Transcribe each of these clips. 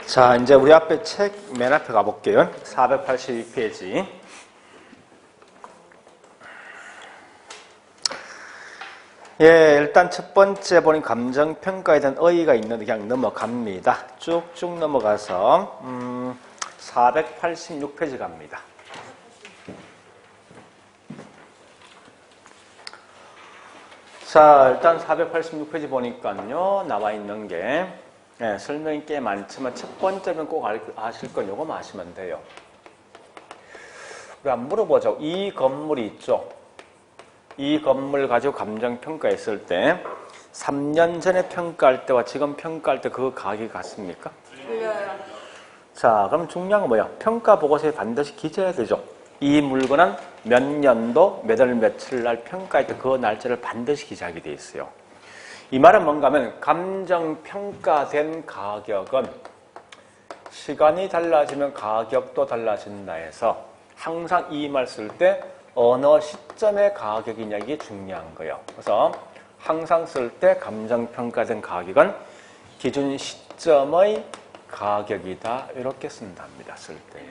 자, 이제 우리 앞에 책 맨 앞에 가볼게요. 482페이지. 예, 일단 첫 번째 보니 감정평가에 대한 어휘가 있는데 그냥 넘어갑니다. 쭉쭉 넘어가서 486페이지 갑니다. 자, 일단 486페이지 보니까요, 나와 있는 게 설명이 꽤 많지만 첫 번째는 꼭 아실 건 요거만 아시면 돼요. 우리 한번 물어보죠. 이 건물이 있죠. 이 건물 가지고 감정평가했을 때 3년 전에 평가할 때와 지금 평가할 때 그 가격이 같습니까? 틀려요. 자, 그럼 중요한 건 뭐야? 평가 보고서에 반드시 기재해야 되죠. 이 물건은 몇 년도 몇 월 며칠 날 평가할 때 그 날짜를 반드시 기재하게 돼 있어요. 이 말은 뭔가 하면 감정평가된 가격은 시간이 달라지면 가격도 달라진다 해서 항상 이 말 쓸 때 어느 시점의 가격이냐 이게 중요한 거예요. 그래서 항상 쓸 때 감정평가된 가격은 기준 시점의 가격이다 이렇게 쓴답니다. 쓸 때.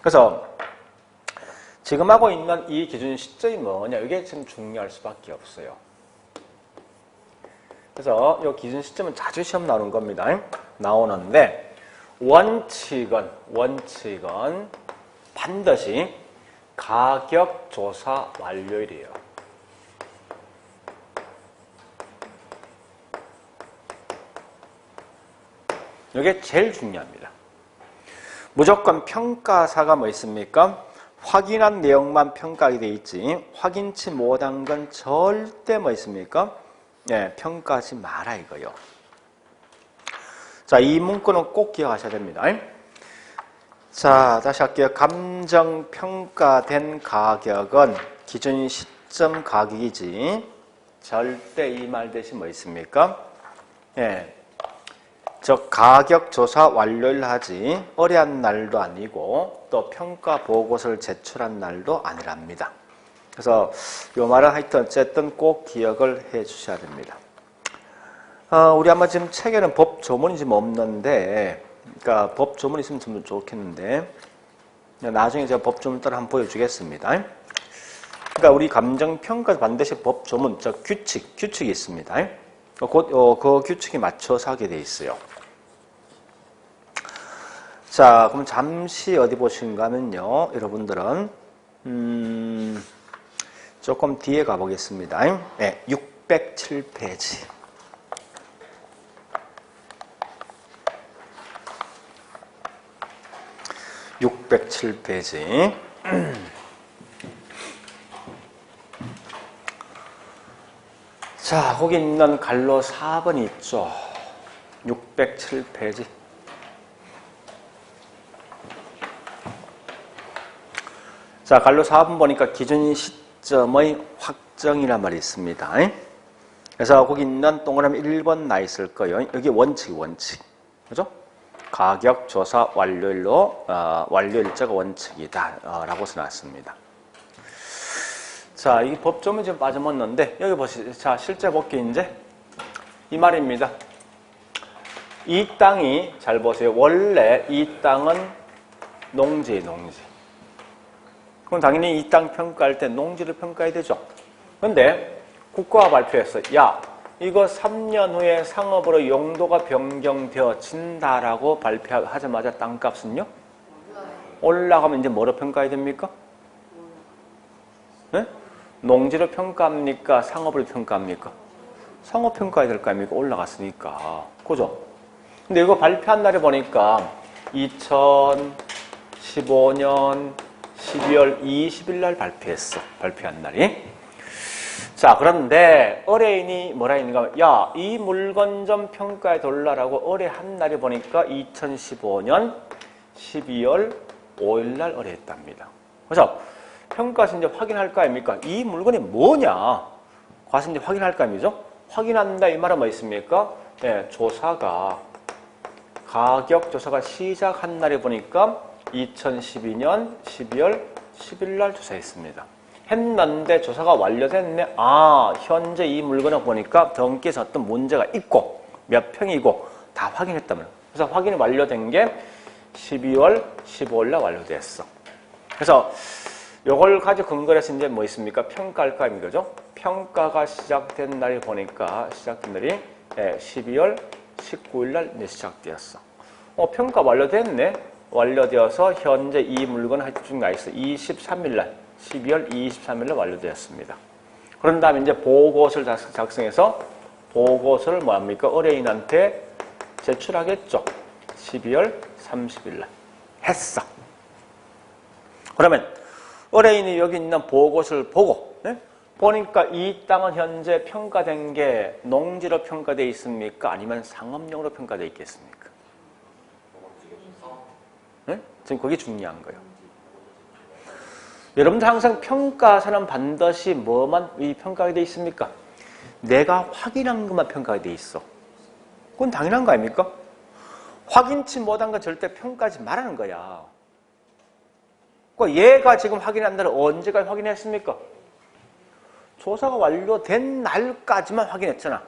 그래서 지금 하고 있는 이 기준 시점이 뭐냐 이게 지금 중요할 수밖에 없어요. 그래서 이 기준 시점은 자주 시험 나오는 겁니다. 나오는데 원칙은 반드시 가격 조사 완료일이에요. 이게 제일 중요합니다. 무조건 평가사가 뭐 있습니까? 확인한 내용만 평가하게 돼 있지 확인치 못한 건 절대 뭐 있습니까? 네, 평가하지 마라 이거요. 자, 이 문구는 꼭 기억하셔야 됩니다. 자, 다시 할게요. 감정평가된 가격은 기준 시점 가격이지 절대 이 말 대신 뭐 있습니까? 예, 즉 가격 조사 완료를 하지 의뢰한 날도 아니고 또 평가 보고서를 제출한 날도 아니랍니다. 그래서 이 말은 하여튼 어쨌든 꼭 기억을 해 주셔야 됩니다. 우리 아마 지금 책에는 법 조문이 지금 없는데, 그러니까 법 조문이 있으면 좀 좋겠는데, 나중에 제가 법 조문 따라 한번 보여주겠습니다. 그러니까 우리 감정평가 반드시 법 조문, 즉 규칙이 있습니다. 그 규칙에 맞춰서 하게 돼 있어요. 자, 그럼 잠시 어디 보신가 하면요, 여러분들은 조금 뒤에 가보겠습니다. 네, 607페이지. 607페이지. 자, 거기 있는 갈로 4번이 있죠. 607페이지. 자, 갈로 4번 보니까 기준 시점의 확정이란 말이 있습니다. 그래서 거기 있는 동그라미 1번 나 있을 거예요. 여기 원칙. 그죠? 가격 조사 완료일로, 완료 일자가 원칙이다. 라고 써놨습니다. 자, 이 법조문이 지금 빠져먹는데, 여기 보시죠. 자, 실제 볼게요, 이제. 이 말입니다. 이 땅이, 잘 보세요. 원래 이 땅은 농지. 그럼 당연히 이 땅 평가할 때 농지를 평가해야 되죠. 근데 국가가 발표했어. 야, 이거 3년 후에 상업으로 용도가 변경되어진다라고 발표하자마자 땅값은요? 올라가면 이제 뭐로 평가해야 됩니까? 네? 농지로 평가합니까? 상업으로 평가합니까? 상업 평가해야 될 거 아닙니까? 올라갔으니까. 그죠? 근데 이거 발표한 날에 보니까 2015년 12월 20일 날 발표했어. 발표한 날이. 자, 그런데 의뢰인이 뭐라 했는가? 야, 이 물건 좀 평가해 달라고 의뢰한 날이 보니까 2015년 12월 5일 날 의뢰했답니다. 그래서 평가에서 이제 확인할 거 아닙니까? 이 물건이 뭐냐? 가서 이제 확인할 거 아니죠? 확인한다 이 말은 뭐 있습니까? 예, 가격 조사가 시작한 날이 보니까 2012년 12월 10일 날 조사했습니다. 했는데 조사가 완료됐네. 아, 현재 이 물건을 보니까 등기에서 어떤 문제가 있고 몇 평이고 다 확인했다면 그래서 확인이 완료된 게 12월 15일 날 완료됐어. 그래서 요걸 가지고 근거를 해서 이제 뭐 있습니까? 평가할까 이거죠. 평가가 시작된 날이 보니까 시작된 날이 12월 19일 날 이제 시작되었어. 평가 완료됐네. 완료되어서 현재 이 물건 할 중 나 있어. 23일 날 12월 23일 날 완료되었습니다. 그런 다음에 이제 보고서를 작성해서 보고서를 뭐합니까? 의뢰인한테 제출하겠죠. 12월 30일 날 했어. 그러면 의뢰인이 여기 있는 보고서를 보고 보니까 이 땅은 현재 평가된 게 농지로 평가되어 있습니까? 아니면 상업용으로 평가되어 있겠습니까? 지금 그게 중요한 거예요. 여러분들 항상 평가서는 반드시 뭐만 평가가 되어 있습니까? 내가 확인한 것만 평가가 되어 있어. 그건 당연한 거 아닙니까? 확인치 못한 건 절대 평가하지 말라는 거야. 얘가 지금 확인한 날은 언제까지 확인했습니까? 조사가 완료된 날까지만 확인했잖아.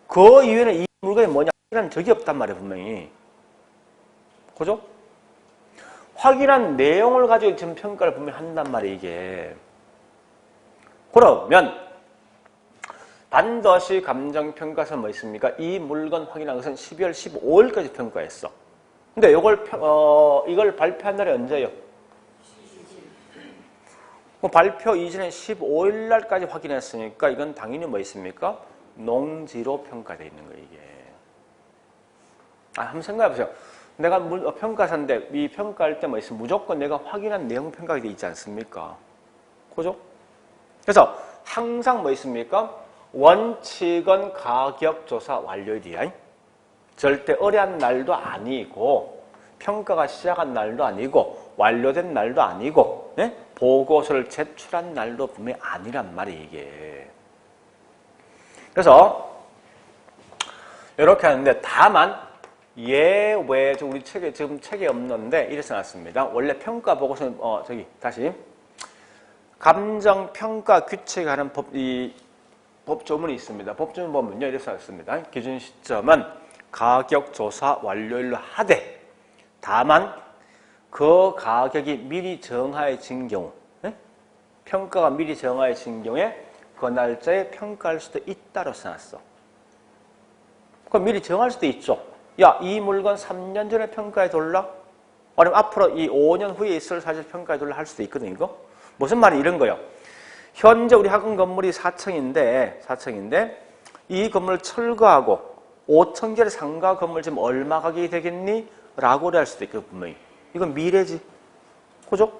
그 이후에는 이 물건이 뭐냐 확인한 적이 없단 말이야, 분명히. 그죠? 확인한 내용을 가지고 지금 평가를 분명히 한단 말이야, 이게. 그러면 반드시 감정평가서는 뭐 있습니까? 이 물건 확인한 것은 12월 15일까지 평가했어. 근데 이걸 발표한 날이 언제예요? 발표 이전에 15일 날까지 확인했으니까 이건 당연히 뭐 있습니까? 농지로 평가되어 있는 거예요, 이게. 한번 생각해 보세요. 내가 평가사인데 이 평가할 때 뭐 있으면 무조건 내가 확인한 내용 평가가 되어 있지 않습니까? 그죠? 그래서 항상 뭐 있습니까? 원칙은 가격조사 완료일이야. 절대 의뢰한 날도 아니고 평가가 시작한 날도 아니고 완료된 날도 아니고 보고서를 제출한 날도 분명히 아니란 말이에요, 이게. 그래서 이렇게 하는데 다만 예외 우리 책에 지금 책에 없는데 이렇게 써놨습니다. 원래 평가 보고서는 다시 감정평가 규칙하는 법조문이 있습니다. 법조문 보면요 이렇게 써놨습니다. 기준 시점은 가격조사 완료일로 하되 다만 그 가격이 미리 정하여진 경우 평가가 미리 정하여진 경우에 그 날짜에 평가할 수도 있다고 써놨어. 그럼 미리 정할 수도 있죠. 야, 이 물건 3년 전에 평가해 돌라? 아니면 앞으로 이 5년 후에 있을 사실 평가해 돌라 할 수도 있거든, 이거. 무슨 말이 이런 거예요. 현재 우리 학원 건물이 4층인데 이 건물을 철거하고 5층짜리 상가 건물 지금 얼마 가격이 되겠니? 라고 할 수도 있거든, 분명히. 이건 미래지. 그죠?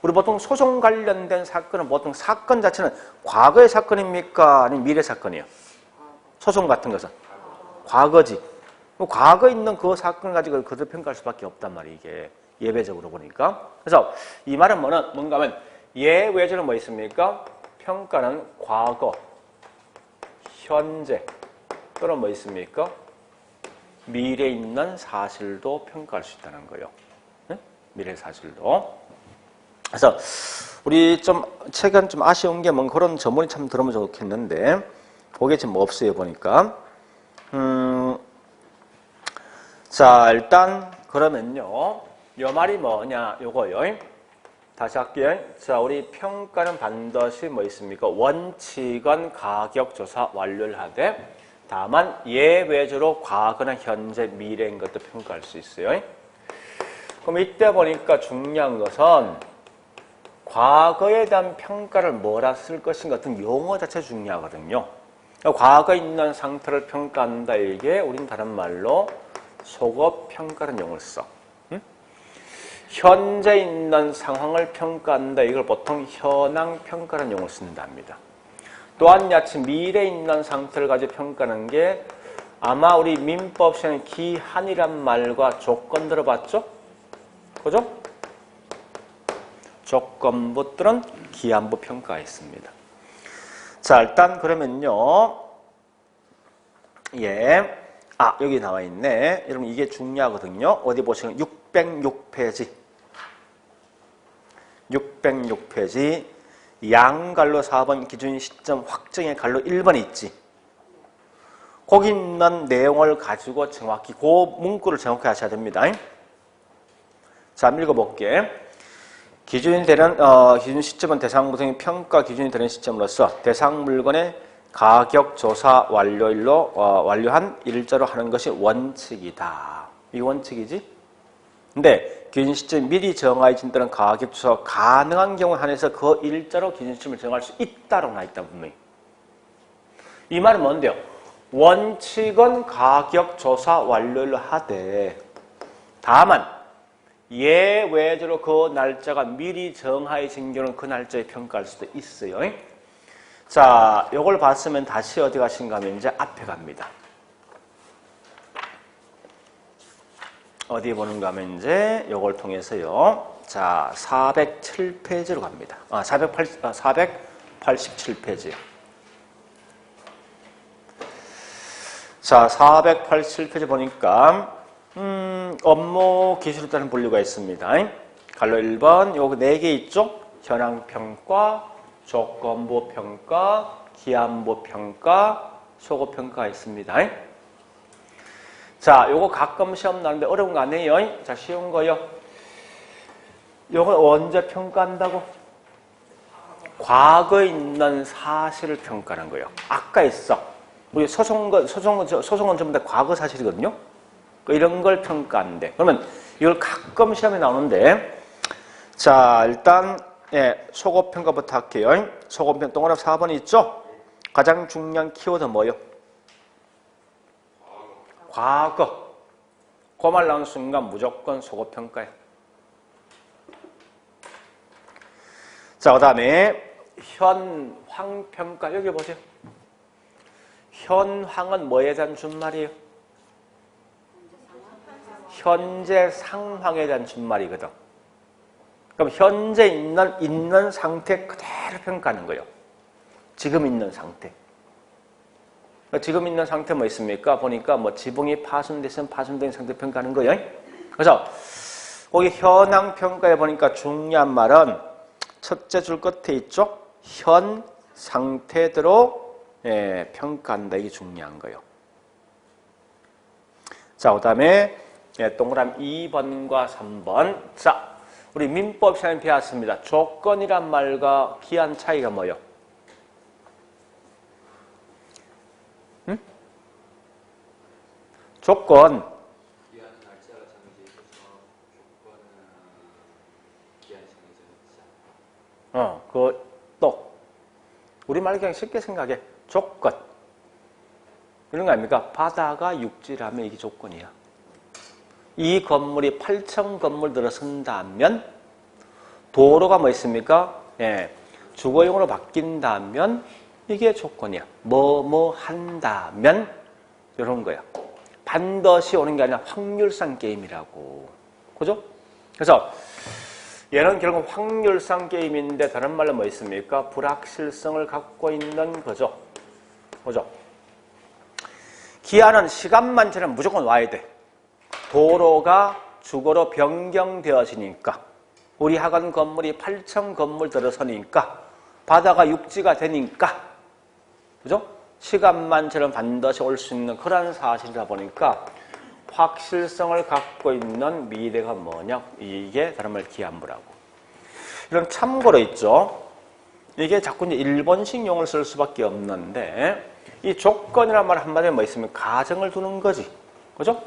우리 보통 소송 관련된 사건은 보통 사건 자체는 과거의 사건입니까? 아니면 미래 사건이에요? 소송 같은 것은. 과거지. 과거에 있는 그 사건을 가지고 그대로 평가할 수밖에 없단 말이에요, 이게. 예외적으로 보니까. 그래서 이 말은 뭔가 하면 예외적으로 뭐 있습니까? 평가는 과거, 현재, 또는 뭐 있습니까? 미래에 있는 사실도 평가할 수 있다는 거예요. 네? 미래 사실도. 그래서 우리 좀 최근 좀 아쉬운 게 뭔가 그런 전문이 참 들으면 좋겠는데 그게 지금 없어요, 보니까. 자, 일단 그러면요. 요 말이 뭐냐? 요거요. 다시 할게요. 자, 우리 평가는 반드시 뭐 있습니까? 원칙은 가격조사 완료를 하되 다만 예외적으로 과거나 현재, 미래인 것도 평가할 수 있어요. 그럼 이때 보니까 중요한 것은 과거에 대한 평가를 뭐라 쓸 것인가 같은 용어 자체 중요하거든요. 과거에 있는 상태를 평가한다, 이게 우린 다른 말로 속어평가라는 용어를 써. 현재 있는 상황을 평가한다, 이걸 보통 현황평가라는 용어를 쓴답니다. 또한 야채 미래에 있는 상태를 가지고 평가하는 게 아마 우리 민법 시간에 기한이란 말과 조건 들어봤죠? 그죠? 조건부들은 기한부 평가했습니다. 자, 일단 그러면요. 예. 여기 나와 있네. 여러분 이게 중요하거든요. 어디 보시면 606페이지. 606페이지. 양갈로 4번 기준 시점 확정의 갈로 1번이 있지. 거기 있는 내용을 가지고 정확히 그 문구를 정확히 하셔야 됩니다. 자, 한번 읽어볼게. 기준이 되는 기준 시점은 대상 물건의 평가 기준이 되는 시점으로서 대상 물건의 가격 조사 완료일로 완료한 일자로 하는 것이 원칙이다. 이 원칙이지? 근데 기준 시점 미리 정하여진 때는 가격 조사가 가능한 경우에 한해서 그 일자로 기준 시점을 정할 수 있다라고 나와 있다 분명히. 이 말은 뭔데요? 원칙은 가격 조사 완료일로 하되 다만 예외적으로 그 날짜가 미리 정하여진 경우는 그 날짜에 평가할 수도 있어요. 자, 요걸 봤으면 다시 어디 가신가 하면 이제 앞에 갑니다. 어디 보는가 하면 이제 요걸 통해서요. 자, 407페이지로 갑니다. 487페이지요. 자, 487페이지 보니까 업무 기술에 따른 분류가 있습니다. 갈로 1번 요거 4개 있죠? 현황평가, 조건부평가, 기한부평가, 소급평가가 있습니다. 자, 요거 가끔 시험 나는데 어려운 거 아니에요? 자, 쉬운 거요. 요걸 언제 평가한다고? 과거에 있는 사실을 평가하는 거예요. 아까 있어. 우리 소송은 전부 다 과거 사실이거든요. 이런 걸 평가한대. 그러면 이걸 가끔 시험에 나오는데, 자, 일단 소급평가부터 할게요. 소급평가 동그라미 4번이 있죠? 가장 중요한 키워드 뭐예요? 과거. 그 말 나오는 순간 무조건 소급평가예요. 자, 그 다음에 현황평가. 여기 보세요. 현황은 뭐에 대한 준말이에요? 현재 상황에 대한 준말이거든. 그럼 현재 있는 상태 그대로 평가하는 거예요. 지금 있는 상태. 지금 있는 상태 뭐 있습니까? 보니까 뭐 지붕이 파손됐으면 파손된 상태 평가하는 거예요. 그래서 거기 현황 평가에 보니까 중요한 말은 첫째 줄 끝에 있죠? 현 상태대로 평가한다. 이게 중요한 거예요. 자, 그 다음에 동그라미 2번과 3번. 자, 우리 민법 시간에 배웠습니다. 조건이란 말과 기한 차이가 뭐예요? 응? 조건. 기한은 날짜가 정해져 있어서 조건은 기한이 정해져 있지 않아. 또 우리말 그냥 쉽게 생각해. 조건. 이런 거 아닙니까? 바다가 육지라면 이게 조건이야. 이 건물이 8층 건물 들어선다면 도로가 뭐 있습니까? 주거용으로 바뀐다면 이게 조건이야. 뭐 한다면 이런 거야. 반드시 오는 게 아니라 확률상 게임이라고. 그죠? 그래서 얘는 결국 확률상 게임인데 다른 말로 뭐 있습니까? 불확실성을 갖고 있는 거죠. 그죠? 기한은 시간만 지나면 무조건 와야 돼. 도로가 주거로 변경되어지니까 우리 학원 건물이 8층 건물 들어서니까 바다가 육지가 되니까 그죠? 시간만 지나면 반드시 올 수 있는 그런 사실이다 보니까 확실성을 갖고 있는 미래가 뭐냐? 이게 다른 말 기한부라고. 이런 참고로 있죠. 이게 자꾸 이제 일본식 용어를 쓸 수밖에 없는데 이 조건이란 말 한마디로 뭐 있으면 가정을 두는 거지. 그죠?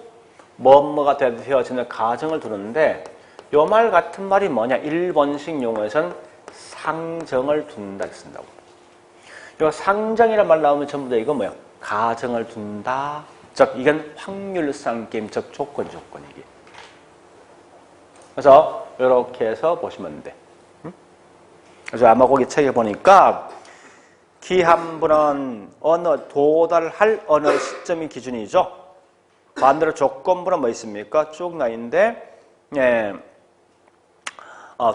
뭐뭐가 되어지는 가정을 두는데 요 말 같은 말이 뭐냐? 일본식 용어에서는 상정을 둔다 쓴다고. 요 상정이란 말 나오면 전부 다 이거 뭐야? 가정을 둔다. 즉 이건 확률상 게임, 즉 조건 이게. 그래서 이렇게 해서 보시면 돼. 그래서 아마 거기 책에 보니까 기한부는 도달할 어느 시점이 기준이죠. 반대로 조건부는 뭐 있습니까? 쭉 나 있는데,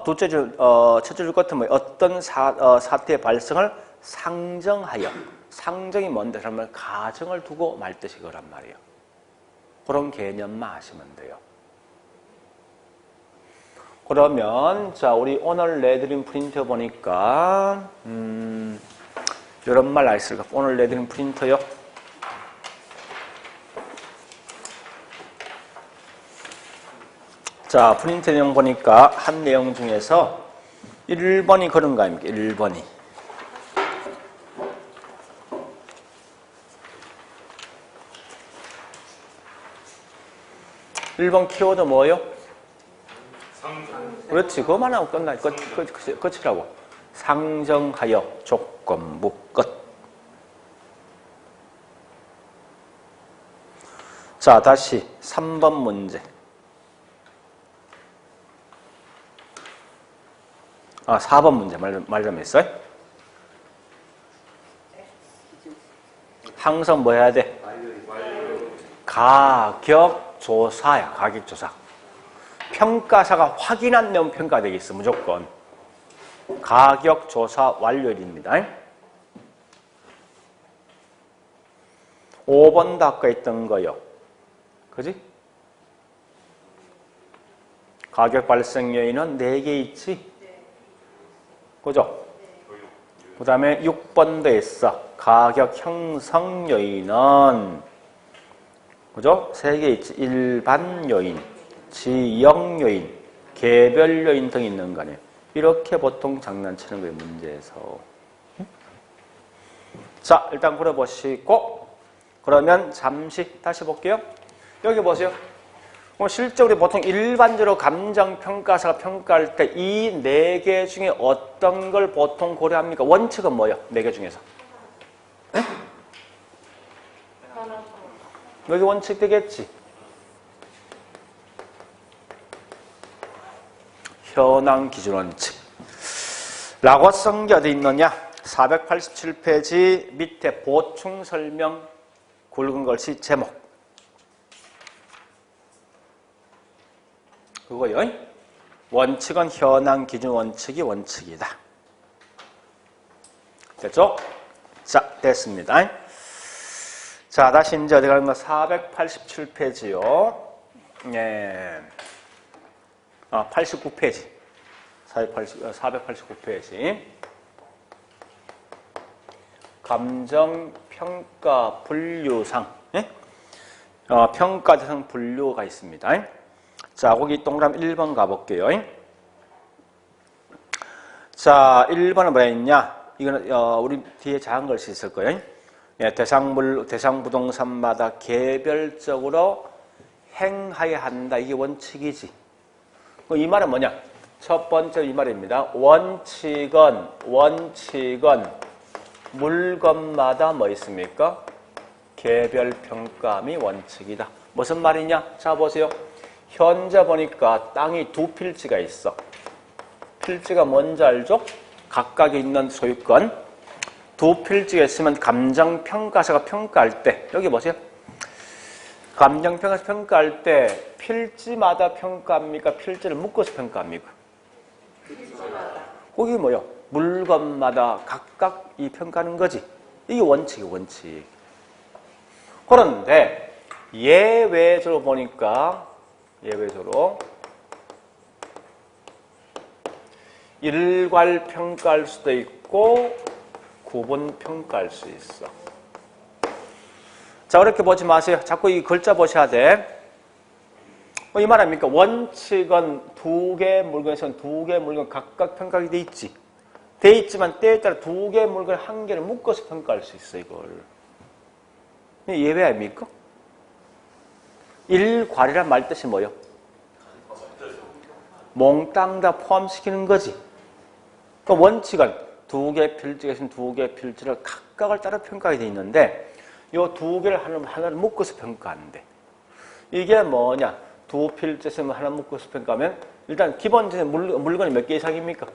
첫째 줄 끝은 뭐 어떤 사태의 발생을 상정하여, 상정이 뭔데? 그러면 가정을 두고 말 뜻이 그란 말이에요. 그런 개념만 하시면 돼요. 그러면 자 우리 오늘 내드린 프린터 보니까 이런 말 있을까? 오늘 내드린 프린터요. 자, 프린트 내용 보니까 한 내용 중에서 1번이 그런 거 아닙니까? 1번이. 1번 키워드 뭐예요? 그렇지. 그것만 하고 끝나. 끝이라고. 상정하여 조건부 끝. 자, 다시 3번 문제. 4번 문제 말 좀 했어요? 항상 뭐 해야 돼? 가격조사야, 가격조사. 평가사가 확인한 내용 평가되겠어, 무조건. 가격조사 완료일입니다. 5번도 아까 있던 거요. 그지? 가격 발생 요인은 4개 있지? 그죠? 그 다음에 6번도 있어. 가격 형성 요인은, 그죠? 3개 있지? 일반 요인, 지역 요인, 개별 요인 등이 있는 거 아니에요. 이렇게 보통 장난치는 거예요, 문제에서. 자, 일단 그려보시고, 그러면 잠시 다시 볼게요. 여기 보세요. 실제 우리 보통 일반적으로 감정평가사가 평가할 때 이 4개 중에 어떤 걸 보통 고려합니까? 원칙은 뭐예요? 4개 중에서. 네? 여기 원칙 되겠지? 현황 기준 원칙. 라고 쓴 게 어디 있느냐? 487페이지 밑에 보충 설명 굵은 글씨 제목. 그거요. 원칙은 현황 기준 원칙이 원칙이다. 됐죠? 자, 됐습니다. 자, 다시 이제 어디 가는 거 487페이지요. 예. 89페이지. 489페이지. 감정평가 분류상. 예? 평가 대상 분류가 있습니다. 자, 거기 동그라미 1번 가볼게요. 자, 1번은 뭐라 했냐? 이거는, 우리 뒤에 작은 글씨 있을 거예요. 예, 대상 부동산마다 개별적으로 행하여야 한다. 이게 원칙이지. 이 말은 뭐냐? 첫 번째 이 말입니다. 원칙은 물건마다 뭐 있습니까? 개별 평가함이 원칙이다. 무슨 말이냐? 자, 보세요. 현재 보니까 땅이 2필지가 있어. 필지가 뭔지 알죠? 각각에 있는 소유권. 2필지가 있으면 감정평가사가 평가할 때, 여기 보세요. 감정평가사 평가할 때 필지마다 평가합니까? 필지를 묶어서 평가합니까? 필지마다. 거기 뭐요? 물건마다 각각 이 평가하는 거지. 이게 원칙이에요, 원칙. 그런데 예외적으로 보니까 예외적으로 일괄 평가할 수도 있고 구분 평가할 수 있어. 자, 그렇게 보지 마세요. 자꾸 이 글자 보셔야 돼. 이 말 아닙니까? 원칙은 2개의 물건에서는 2개의 물건 각각 평가하게 돼 있지. 돼 있지만 때에 따라 2개의 물건 1개를 묶어서 평가할 수 있어, 이걸. 예외 아닙니까? 일괄이란 말 뜻이 뭐예요? 몽땅 다 포함시키는 거지. 그 원칙은 2개의 필지가 있으면 2개의 필지를 각각을 따라 평가하게 돼 있는데 이 2개를 하나를 묶어서 평가하는데 이게 뭐냐? 2필지 있으면 하나 묶어서 평가하면 일단 기본적인 물건이 몇 개 이상입니까?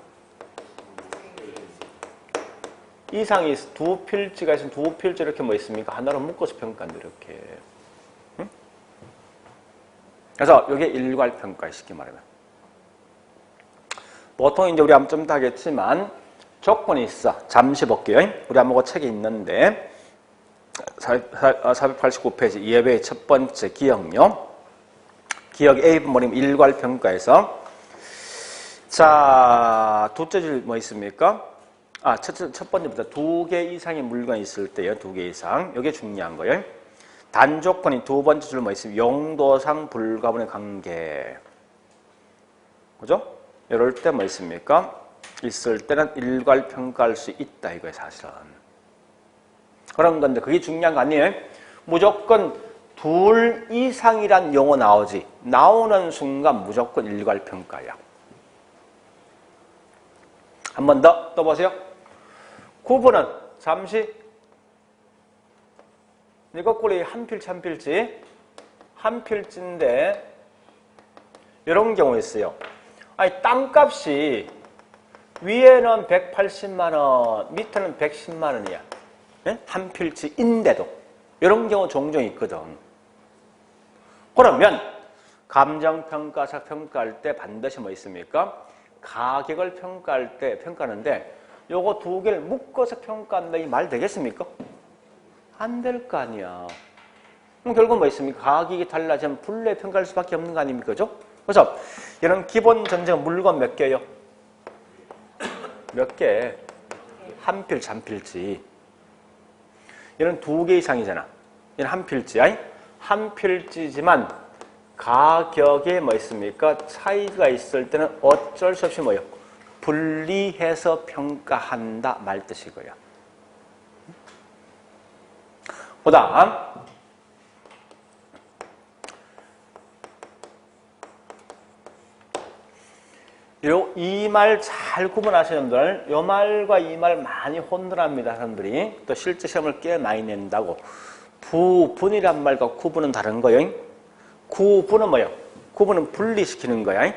이상이 2필지가 있으면 2필지 이렇게 뭐 있습니까? 하나로 묶어서 평가한다, 이렇게. 응? 그래서 이게 일괄 평가, 쉽게 말하면. 보통 이제 우리 한번 좀 더 하겠지만 조건이 있어. 잠시 볼게요. 우리 한번 책이 있는데 489페이지 예외의 첫 번째 기억요. 기억 A분 뭐냐면 일괄 평가에서 자, 둘째 줄 뭐 있습니까? 첫 번째부터 2개 이상의 물건이 있을 때요. 2개 이상. 이게 중요한 거예요. 단조건이 두 번째 줄 뭐 있습니까? 용도상 불가분의 관계. 그죠? 이럴 때 뭐 있습니까? 있을 때는 일괄 평가할 수 있다 이거예요, 사실은. 그런 건데 그게 중요한 거 아니에요? 무조건 둘 이상이란 용어 나오지. 나오는 순간 무조건 일괄 평가야. 한 번 더 떠보세요. 구분은 잠시 이 거꾸로 한 필지 한 필지 한 필지인데 이런 경우 있어요. 아니 땅값이 위에는 180만 원, 밑에는 110만 원이야. 네? 한 필지인데도 이런 경우 종종 있거든. 그러면 감정평가사 평가할 때 반드시 뭐 있습니까? 가격을 평가할 때 평가하는데 요거 두 개를 묶어서 평가한다 이 말 되겠습니까? 안 될 거 아니야. 그럼 결국 뭐 있습니까? 가격이 달라지면 분류해 평가할 수밖에 없는 거 아닙니까? 그죠? 그래서 이런 기본 전제가 물건 몇 개예요? 몇 개? 한 필지, 한 필지. 얘는 두 개 이상이잖아. 얘는 한 필지. 아니? 한 필지지만 가격에 뭐 있습니까? 차이가 있을 때는 어쩔 수 없이 뭐예요? 분리해서 평가한다 말 뜻이고요. 그 다음 이 말 잘 구분하시는 분들 이 말과 이 말 많이 혼돈합니다. 사람들이 또 실제 시험을 꽤 많이 낸다고. 부분이란 말과 구분은 다른 거예요. 구분은 뭐예요? 구분은 분리시키는 거야.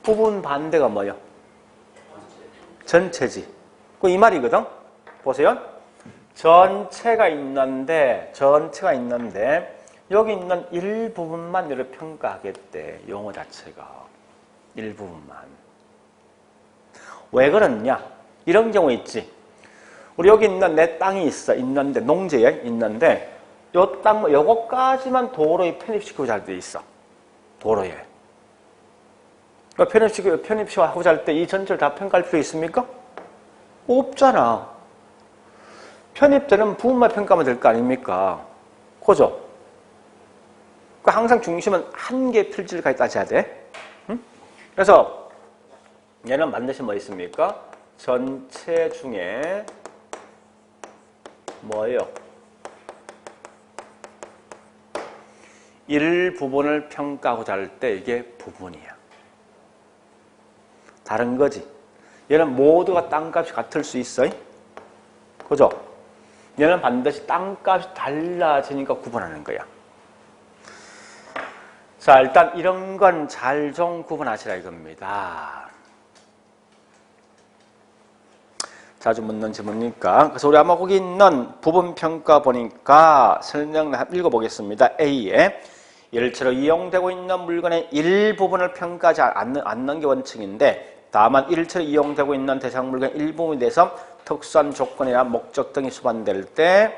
구분 반대가 뭐예요? 전체지. 이 말이거든. 보세요. 전체가 있는데 여기 있는 일부분만 이렇게 평가하겠대. 용어 자체가. 일부분만. 왜 그러냐? 이런 경우 있지. 우리 여기 있는 내 땅이 있는데 농지에 있는데 요 땅 요거까지만 도로에 편입시키고자 할 때 있어. 도로에. 그러니까 편입시키고자 할 때 이 전체를 다 평가할 필요 있습니까? 없잖아. 편입되는 부분만 평가하면 될 거 아닙니까? 그죠? 그러니까 항상 중심은 한 개의 필지를 가지고 따져야 돼. 응? 그래서 얘는 반드시 뭐 있습니까? 전체 중에 뭐예요? 일부분을 평가하고자 할 때 이게 부분이야. 다른 거지. 얘는 모두가 땅값이 같을 수 있어. 그죠? 얘는 반드시 땅값이 달라지니까 구분하는 거야. 자, 일단 이런 건 잘 좀 구분하시라 이겁니다. 자주 묻는 질문이니까. 그래서 우리 아마 거기 있는 부분평가 보니까 설명 읽어보겠습니다. A에 일체로 이용되고 있는 물건의 일부분을 평가하지 않는 게 원칙인데 다만 일체로 이용되고 있는 대상 물건의 일부분에 대해서 특수한 조건이나 목적 등이 수반될 때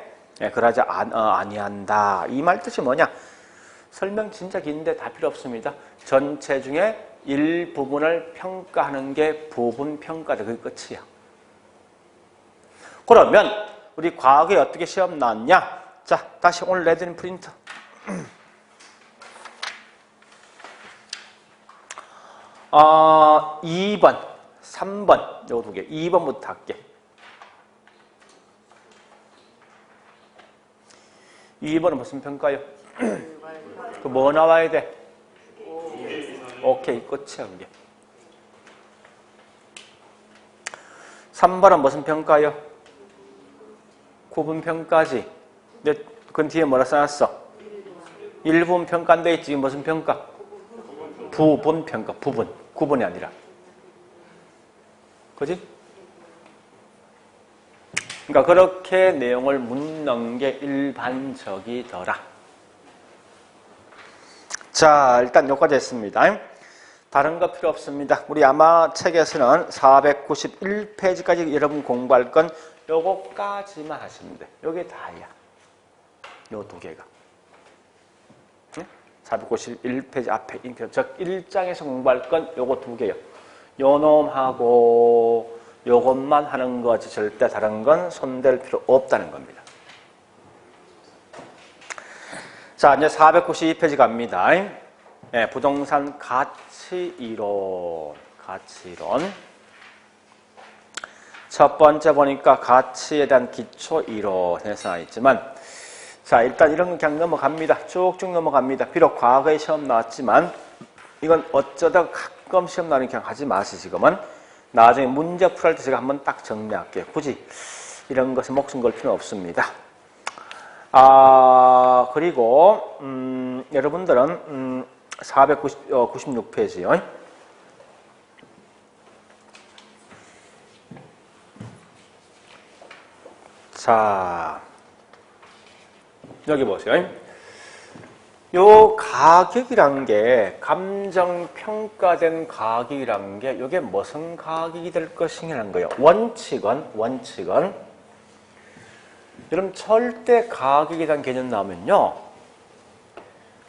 그러지 아니한다. 이 말 뜻이 뭐냐? 설명 진짜 긴데 다 필요 없습니다. 전체 중에 일부분을 평가하는 게 부분평가다. 그게 끝이야. 그러면 우리 과거에 어떻게 시험 나왔냐? 자, 다시 오늘 내드린 프린트. 2번, 3번 요 두 개. 2번부터 할게. 2번은 무슨 평가요? 그 뭐 나와야 돼? 오케이, 끝이야 그게. 3번은 무슨 평가요? 구분평가지. 근데 그 뒤에 뭐라 써놨어? 일부분 평가인데 있지. 무슨 평가? 부분평가. 부분. 구분이 아니라. 그지? 그러니까 그렇게 내용을 묻는 게 일반적이더라. 자, 일단 여기까지 했습니다. 다른 거 필요 없습니다. 우리 아마 책에서는 491페이지까지 여러분 공부할 건 요거까지만 하시면 돼. 요게 다야. 요 두 개가. 491페이지 앞에 즉 1장에서 공부할 건 요거 두 개요. 요 놈하고 요것만 하는 거지 절대 다른 건 손댈 필요 없다는 겁니다. 자, 이제 492페이지 갑니다. 예, 부동산 가치 이론. 가치 이론. 첫 번째 보니까 가치에 대한 기초 이론에서 나있지만, 자, 일단 이런 거 그냥 넘어갑니다. 쭉쭉 넘어갑니다. 비록 과거에 시험 나왔지만, 이건 어쩌다 가끔 시험 나오는 그냥 하지 마세요, 지금은. 나중에 문제 풀할 때 제가 한번 딱 정리할게요. 굳이 이런 것에 목숨 걸 필요는 없습니다. 그리고, 여러분들은, 496페이지요. 자, 여기 보세요. 요 가격이란 게, 감정평가된 가격이란 게, 요게 무슨 가격이 될 것이냐는 거예요. 원칙은, 여러분, 절대 가격이라는 개념 나오면요,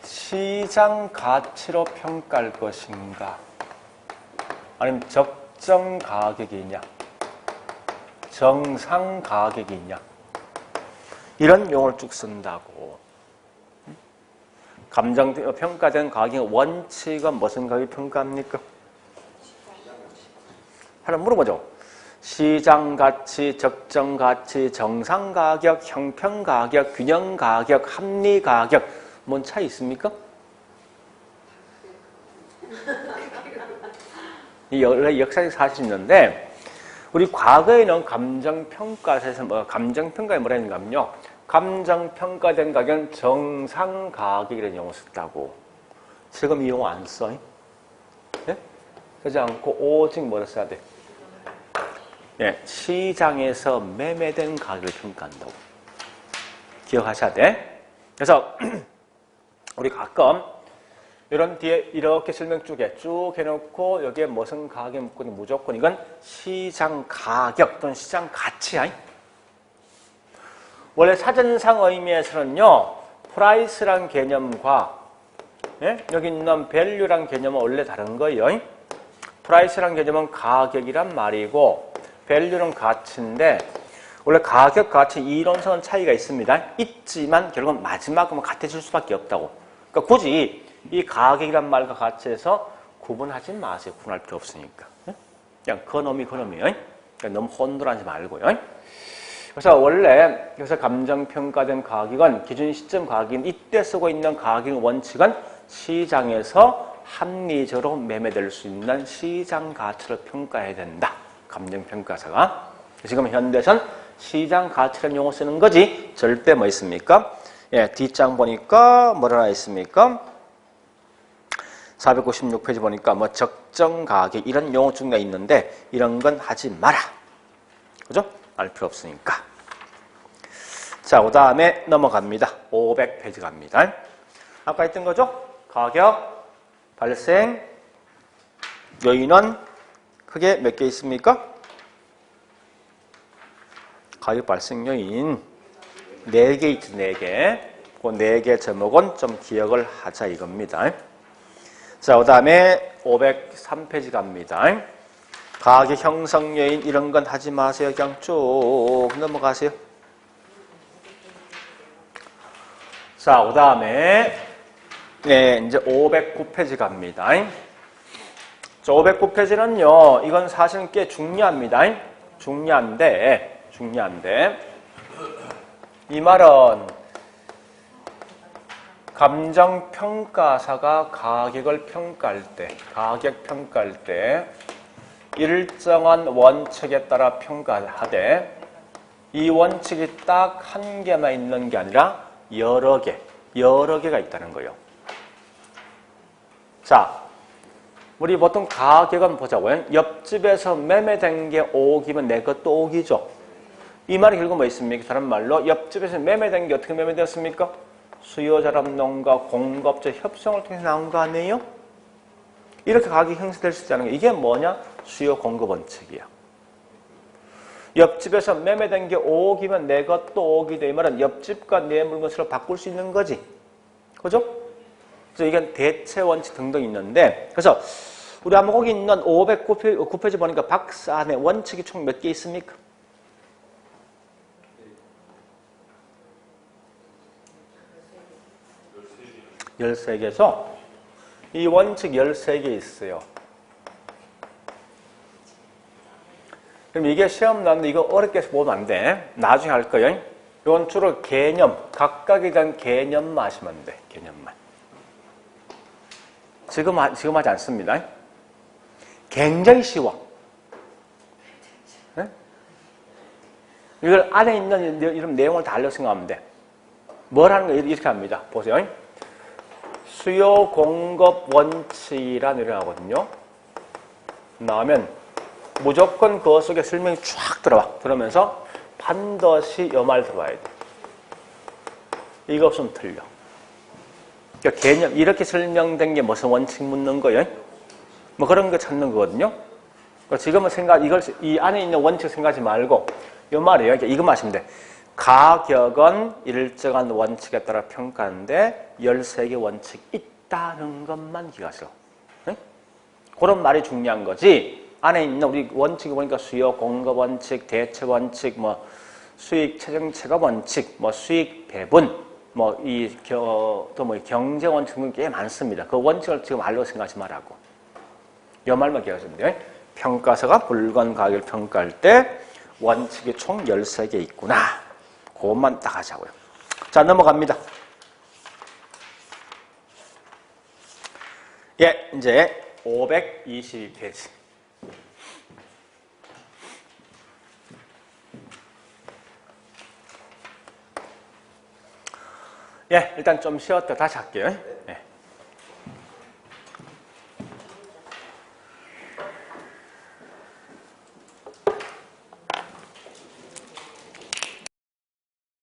시장 가치로 평가할 것인가, 아니면 적정 가격이냐, 정상 가격이냐, 이런 용어를 쭉 쓴다고. 감정평가된 가격의 원칙은 무슨 가격이 평가합니까? 하나 물어보죠. 시장 가치, 적정 가치, 정상 가격, 형평 가격, 균형 가격, 합리 가격, 뭔 차이 있습니까? 이 원래 역사적 사실이 있는데, 우리 과거에는 감정평가에서 감정평가에 뭐라 했는가면요, 감정평가된 가격은 정상 가격이라는 용어 썼다고. 지금 이 용어 안 써. 예? 그러지 않고 오직 뭐를 써야 돼? 예, 시장에서 매매된 가격을 평가한다고. 기억하셔야 돼. 그래서 우리 가끔 이런 뒤에 이렇게 설명 쭉 해놓고 여기에 무슨 가격이 묻고 무조건 이건 시장 가격 또는 시장 가치야. 원래 사전상 의미에서는요, 프라이스란 개념과 여기 있는 밸류란 개념은 원래 다른 거예요. 프라이스란 개념은 가격이란 말이고 밸류는 가치인데, 원래 가격, 가치 이론상은 차이가 있습니다. 있지만 결국은 마지막은 같아질 수밖에 없다고. 그러니까 굳이 이 가격이란 말과 가치에서 구분하지 마세요. 구분할 필요 없으니까. 그냥 그놈이에요. 그러니까 너무 혼돈하지 말고요. 그래서 원래 여기서 감정평가된 가격은 기준 시점 가격인 이때 쓰고 있는 가격 원칙은 시장에서 합리적으로 매매될 수 있는 시장 가치를 평가해야 된다. 감정평가사가. 지금 현대에선 시장 가치라는 용어 쓰는 거지 절대 뭐 있습니까? 예, 뒷장 보니까 뭐라 있습니까? 496페이지 보니까 뭐 적정 가격 이런 용어 중에 있는데 이런 건 하지 마라. 그죠? 알 필요 없으니까. 자, 그 다음에 넘어갑니다. 500페이지 갑니다. 아까 했던 거죠? 가격, 발생, 요인은 크게 몇 개 있습니까? 가격 발생 요인 4개 있죠, 4개. 그 4개 제목은 좀 기억을 하자 이겁니다. 자, 그 다음에 503페이지 갑니다. 가격 형성 요인 이런 건 하지 마세요. 그냥 쭉 넘어가세요. 자, 그 다음에 이제 509페이지 갑니다. 자, 509페이지는요, 이건 사실은 꽤 중요합니다. 중요한데 이 말은 감정평가사가 가격 평가할 때 일정한 원칙에 따라 평가하되 이 원칙이 딱 한 개만 있는 게 아니라 여러 개가 있다는 거예요. 자, 우리 보통 가격은 보자고요. 옆집에서 매매된 게 5억이면 내 것도 5억이죠. 이 말이 결국 뭐 있습니까? 다른 말로 옆집에서 매매된 게 어떻게 매매되었습니까? 수요자랍론과 공급자 협상을 통해서 나온 거 아니에요? 이렇게 가격이 형성될 수 있다는 게 이게 뭐냐? 수요 공급 원칙이야. 옆집에서 매매된 게 5억이면 내 것도 5억이다. 이 말은 옆집과 내 물건 서로 바꿀 수 있는 거지. 그죠? 그래서 이건 대체 원칙 등등 있는데, 그래서 우리 한번 거기 있는 509페이지 보니까 박스 안에 원칙이 총 몇 개 있습니까? 13개에서 이 원칙 13개 있어요. 그럼 이게 시험 나왔는데 이거 어렵게 보면 안 돼. 나중에 할 거예요. 이건 주로 개념, 각각에 대한 개념만 하시면 돼. 개념만. 지금 하지 않습니다. 굉장히 쉬워. 네? 이걸 안에 있는 이런 내용을 다 알려 생각하면 돼. 뭘 하는 거 이렇게 합니다. 보세요. 수요 공급 원칙이라는 이런 하거든요. 나오면 무조건 그 속에 설명이 쫙 들어와. 그러면서 반드시 이 말 들어와야 돼. 이거 없으면 틀려. 그러니까 개념, 이렇게 설명된 게 무슨 원칙 묻는 거예요? 뭐 그런 거 찾는 거거든요. 그러니까 지금은 이 안에 있는 원칙 생각하지 말고, 이 말이에요. 그러니까 이것만 하시면 돼. 가격은 일정한 원칙에 따라 평가하는데 13개 원칙 있다는 것만 기억하세요. 네? 그런 말이 중요한 거지. 안에 있는 우리 원칙이 보니까 수요 공급 원칙, 대체 원칙, 뭐 수익 최종 체감 원칙, 뭐 수익 배분, 뭐 경제 원칙 등꽤 많습니다. 그 원칙을 지금 알고 생각하지 말라고. 이 말만 기억하시면 돼요. 평가서가 물건 가격을 평가할 때 원칙이 총 13개 있구나. 그것만 딱 하자고요. 자, 넘어갑니다. 예, 이제 522페이지. 예, 일단 좀 쉬었다 다시 할게요.